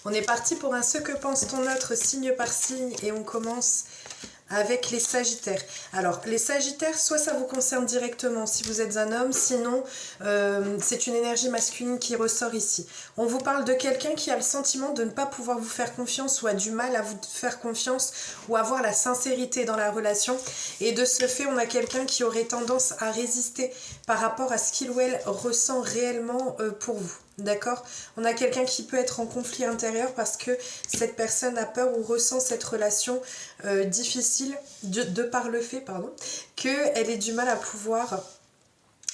On est parti pour un ce que pense ton autre signe par signe et on commence avec les Sagittaires. Alors, les Sagittaires, soit ça vous concerne directement si vous êtes un homme, sinon c'est une énergie masculine qui ressort ici. On vous parle de quelqu'un qui a le sentiment de ne pas pouvoir vous faire confiance ou a du mal à vous faire confiance ou avoir la sincérité dans la relation. Et de ce fait, on a quelqu'un qui aurait tendance à résister par rapport à ce qu'il ou elle ressent réellement pour vous. D'accord? On a quelqu'un qui peut être en conflit intérieur parce que cette personne a peur ou ressent cette relation difficile de par le fait qu'elle ait du mal à pouvoir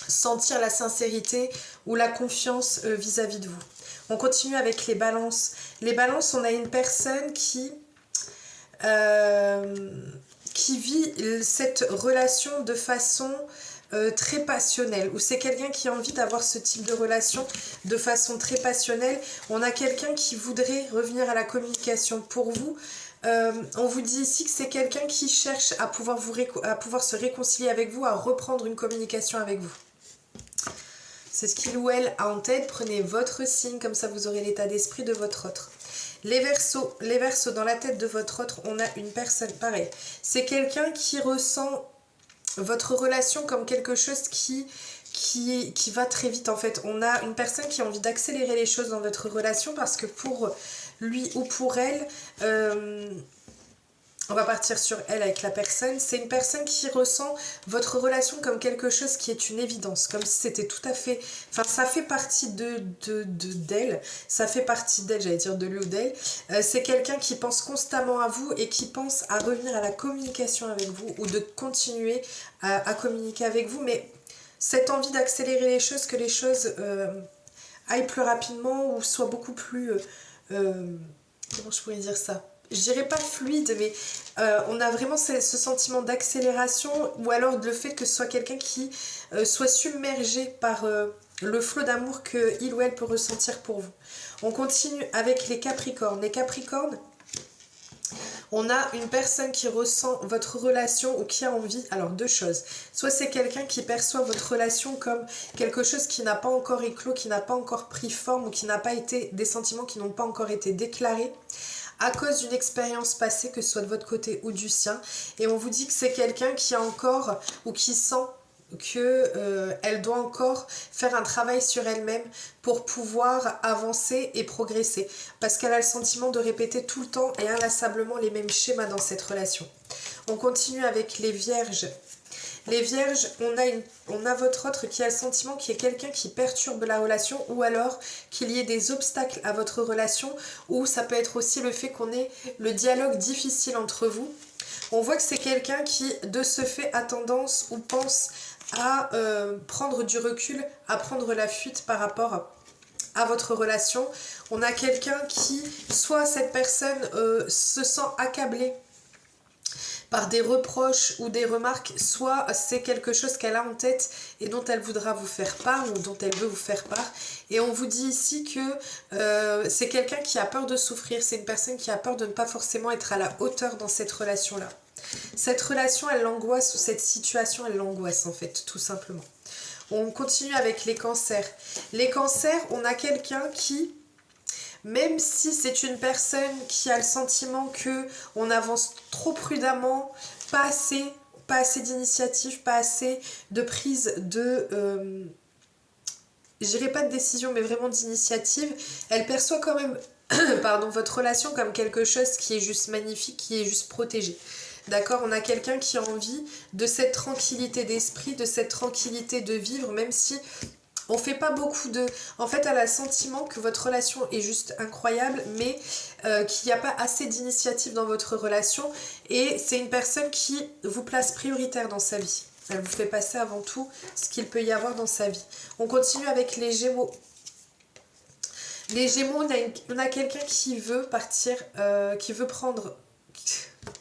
sentir la sincérité ou la confiance vis-à-vis de vous. On continue avec les balances. Les balances, on a une personne qui vit cette relation de façon très passionnelle, ou c'est quelqu'un qui a envie d'avoir ce type de relation de façon très passionnelle. On a quelqu'un qui voudrait revenir à la communication pour vous. On vous dit ici que c'est quelqu'un qui cherche à pouvoir se réconcilier avec vous, à reprendre une communication avec vous. C'est ce qu'il ou elle a en tête. Prenez votre signe, comme ça vous aurez l'état d'esprit de votre autre. Les Verseaux, dans la tête de votre autre, on a une personne pareille. C'est quelqu'un qui ressent votre relation comme quelque chose qui va très vite en fait. On a une personne qui a envie d'accélérer les choses dans votre relation parce que pour lui ou pour elle, on va partir sur elle avec la personne. C'est une personne qui ressent votre relation comme quelque chose qui est une évidence, comme si c'était tout à fait... Enfin, ça fait partie d'elle, ça fait partie d'elle, j'allais dire de lui ou d'elle. C'est quelqu'un qui pense constamment à vous et qui pense à revenir à la communication avec vous ou de continuer à communiquer avec vous, mais cette envie d'accélérer les choses, que les choses aillent plus rapidement ou soient beaucoup plus... comment je pourrais dire ça ? Je dirais pas fluide, mais on a vraiment ce sentiment d'accélération, ou alors le fait que ce soit quelqu'un qui soit submergé par le flot d'amour que il ou elle peut ressentir pour vous. On continue avec les Capricornes. Les Capricornes, on a une personne qui ressent votre relation ou qui a envie, alors deux choses. Soit c'est quelqu'un qui perçoit votre relation comme quelque chose qui n'a pas encore éclos, qui n'a pas encore pris forme, ou qui n'a pas été, des sentiments qui n'ont pas encore été déclarés à cause d'une expérience passée, que ce soit de votre côté ou du sien. Et on vous dit que c'est quelqu'un qui a encore, ou qui sent qu'elle doit encore faire un travail sur elle-même pour pouvoir avancer et progresser. Parce qu'elle a le sentiment de répéter tout le temps et inlassablement les mêmes schémas dans cette relation. On continue avec les Vierges. Les Vierges, on a votre autre qui a le sentiment qu'il y ait quelqu'un qui perturbe la relation, ou alors qu'il y ait des obstacles à votre relation, ou ça peut être aussi le fait qu'on ait le dialogue difficile entre vous. On voit que c'est quelqu'un qui, de ce fait, a tendance ou pense à prendre du recul, à prendre la fuite par rapport à votre relation. On a quelqu'un qui, soit cette personne se sent accablée par des reproches ou des remarques, soit c'est quelque chose qu'elle a en tête et dont elle voudra vous faire part, ou dont elle veut vous faire part. Et on vous dit ici que c'est quelqu'un qui a peur de souffrir, c'est une personne qui a peur de ne pas forcément être à la hauteur dans cette relation-là. Cette relation, elle l'angoisse, ou cette situation, elle l'angoisse en fait, tout simplement. On continue avec les Cancers. Les Cancers, on a quelqu'un qui... Même si c'est une personne qui a le sentiment qu'on avance trop prudemment, pas assez d'initiative, pas assez de prise de... je dirais pas de décision, mais vraiment d'initiative, elle perçoit quand même votre relation comme quelque chose qui est juste magnifique, qui est juste protégé. D'accord, on a quelqu'un qui a envie de cette tranquillité d'esprit, de cette tranquillité de vivre, même si... on fait pas beaucoup de... En fait, elle a le sentiment que votre relation est juste incroyable, mais qu'il n'y a pas assez d'initiative dans votre relation. Et c'est une personne qui vous place prioritaire dans sa vie. Elle vous fait passer avant tout ce qu'il peut y avoir dans sa vie. On continue avec les Gémeaux. Les Gémeaux, on a quelqu'un qui veut partir, qui veut prendre...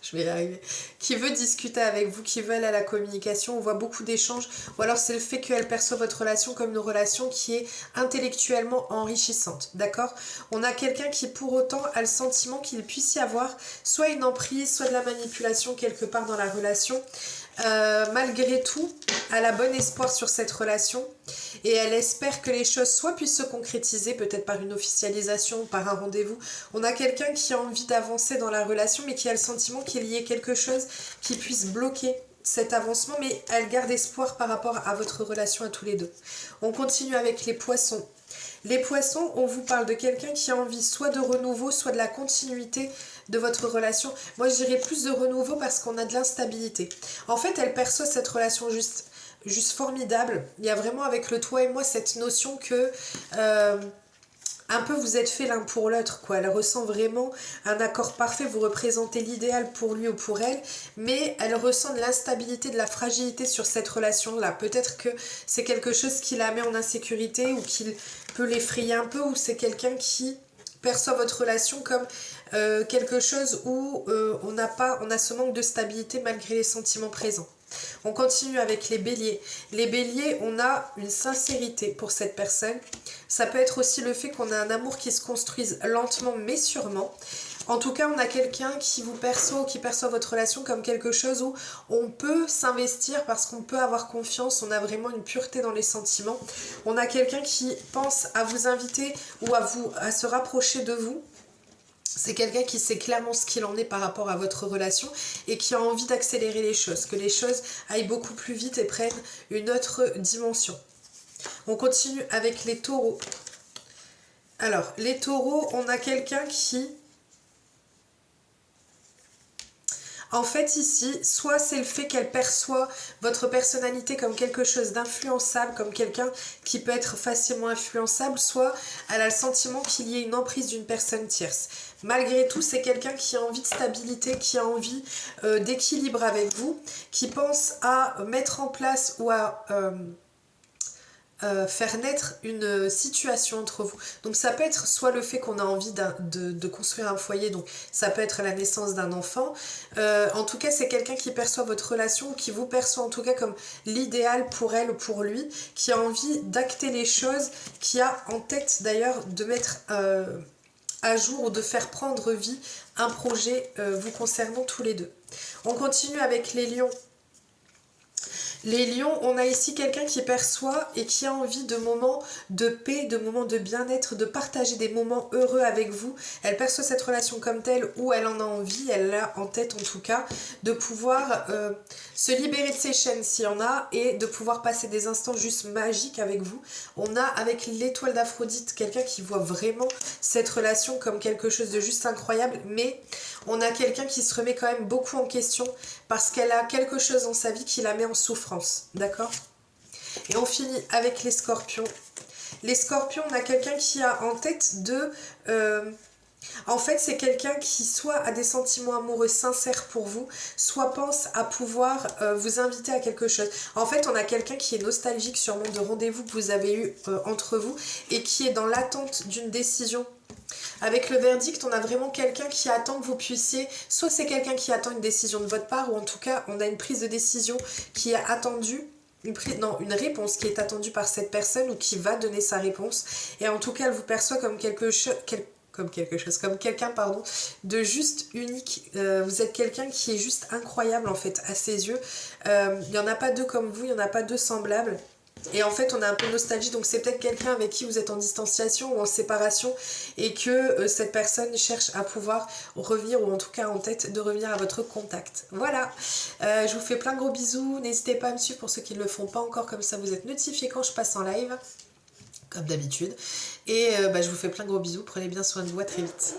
je vais y arriver, qui veut discuter avec vous, qui veut aller à la communication. On voit beaucoup d'échanges, ou alors c'est le fait qu'elle perçoit votre relation comme une relation qui est intellectuellement enrichissante, d'accord? On a quelqu'un qui pour autant a le sentiment qu'il puisse y avoir soit une emprise, soit de la manipulation quelque part dans la relation. malgré tout, elle a bon espoir sur cette relation et elle espère que les choses soit puissent se concrétiser, peut-être par une officialisation, par un rendez-vous. On a quelqu'un qui a envie d'avancer dans la relation mais qui a le sentiment qu'il y ait quelque chose qui puisse bloquer cet avancement, mais elle garde espoir par rapport à votre relation à tous les deux. On continue avec les poissons. Les poissons, on vous parle de quelqu'un qui a envie soit de renouveau, soit de la continuité de votre relation. Moi, je dirais plus de renouveau parce qu'on a de l'instabilité. En fait, elle perçoit cette relation juste formidable. Il y a vraiment avec le toi et moi cette notion que un peu vous êtes fait l'un pour l'autre, quoi. Elle ressent vraiment un accord parfait, vous représentez l'idéal pour lui ou pour elle, mais elle ressent de l'instabilité, de la fragilité sur cette relation-là. Peut-être que c'est quelque chose qui la met en insécurité ou qui peut l'effrayer un peu, ou c'est quelqu'un qui perçoit votre relation comme quelque chose où on a ce manque de stabilité malgré les sentiments présents. On continue avec les béliers. Les béliers, on a une sincérité pour cette personne. Ça peut être aussi le fait qu'on a un amour qui se construise lentement mais sûrement. En tout cas, on a quelqu'un qui vous perçoit ou qui perçoit votre relation comme quelque chose où on peut s'investir parce qu'on peut avoir confiance, on a vraiment une pureté dans les sentiments. On a quelqu'un qui pense à vous inviter ou à se rapprocher de vous. C'est quelqu'un qui sait clairement ce qu'il en est par rapport à votre relation et qui a envie d'accélérer les choses, que les choses aillent beaucoup plus vite et prennent une autre dimension. On continue avec les taureaux. Alors, les taureaux, on a quelqu'un qui... En fait, ici, soit c'est le fait qu'elle perçoit votre personnalité comme quelque chose d'influençable, comme quelqu'un qui peut être facilement influençable, soit elle a le sentiment qu'il y ait une emprise d'une personne tierce. Malgré tout, c'est quelqu'un qui a envie de stabilité, qui a envie d'équilibre avec vous, qui pense à mettre en place ou à... faire naître une situation entre vous. Donc ça peut être soit le fait qu'on a envie de construire un foyer, donc ça peut être la naissance d'un enfant. En tout cas, c'est quelqu'un qui perçoit votre relation, ou qui vous perçoit en tout cas comme l'idéal pour elle ou pour lui, qui a envie d'acter les choses, qui a en tête d'ailleurs de mettre à jour ou de faire prendre vie un projet vous concernant tous les deux. On continue avec les lions. Les lions, on a ici quelqu'un qui perçoit et qui a envie de moments de paix, de moments de bien-être, de partager des moments heureux avec vous. Elle perçoit cette relation comme telle ou elle en a envie, elle l'a en tête en tout cas, de pouvoir se libérer de ses chaînes s'il y en a et de pouvoir passer des instants juste magiques avec vous. On a avec l'étoile d'Aphrodite quelqu'un qui voit vraiment cette relation comme quelque chose de juste incroyable, mais on a quelqu'un qui se remet quand même beaucoup en question parce qu'elle a quelque chose dans sa vie qui la met en souffrance, d'accord? Et on finit avec les scorpions. Les scorpions, on a quelqu'un qui a en tête de... en fait, c'est quelqu'un qui soit a des sentiments amoureux sincères pour vous, soit pense à pouvoir vous inviter à quelque chose. En fait, on a quelqu'un qui est nostalgique sûrement de rendez-vous que vous avez eu entre vous et qui est dans l'attente d'une décision. Avec le verdict, on a vraiment quelqu'un qui attend que vous puissiez... Soit c'est quelqu'un qui attend une décision de votre part, ou en tout cas, on a une prise de décision qui est attendue. Une réponse qui est attendue par cette personne ou qui va donner sa réponse. Et en tout cas, elle vous perçoit comme comme quelqu'un de juste unique. Vous êtes quelqu'un qui est juste incroyable en fait à ses yeux. Il n'y en a pas deux comme vous, il n'y en a pas deux semblables. Et en fait on a un peu de nostalgie, donc c'est peut-être quelqu'un avec qui vous êtes en distanciation ou en séparation et que cette personne cherche à pouvoir revenir, ou en tout cas en tête de revenir à votre contact. Voilà, je vous fais plein de gros bisous, n'hésitez pas à me suivre pour ceux qui ne le font pas encore, comme ça vous êtes notifiés quand je passe en live, comme d'habitude. Et je vous fais plein de gros bisous, prenez bien soin de vous, à très vite.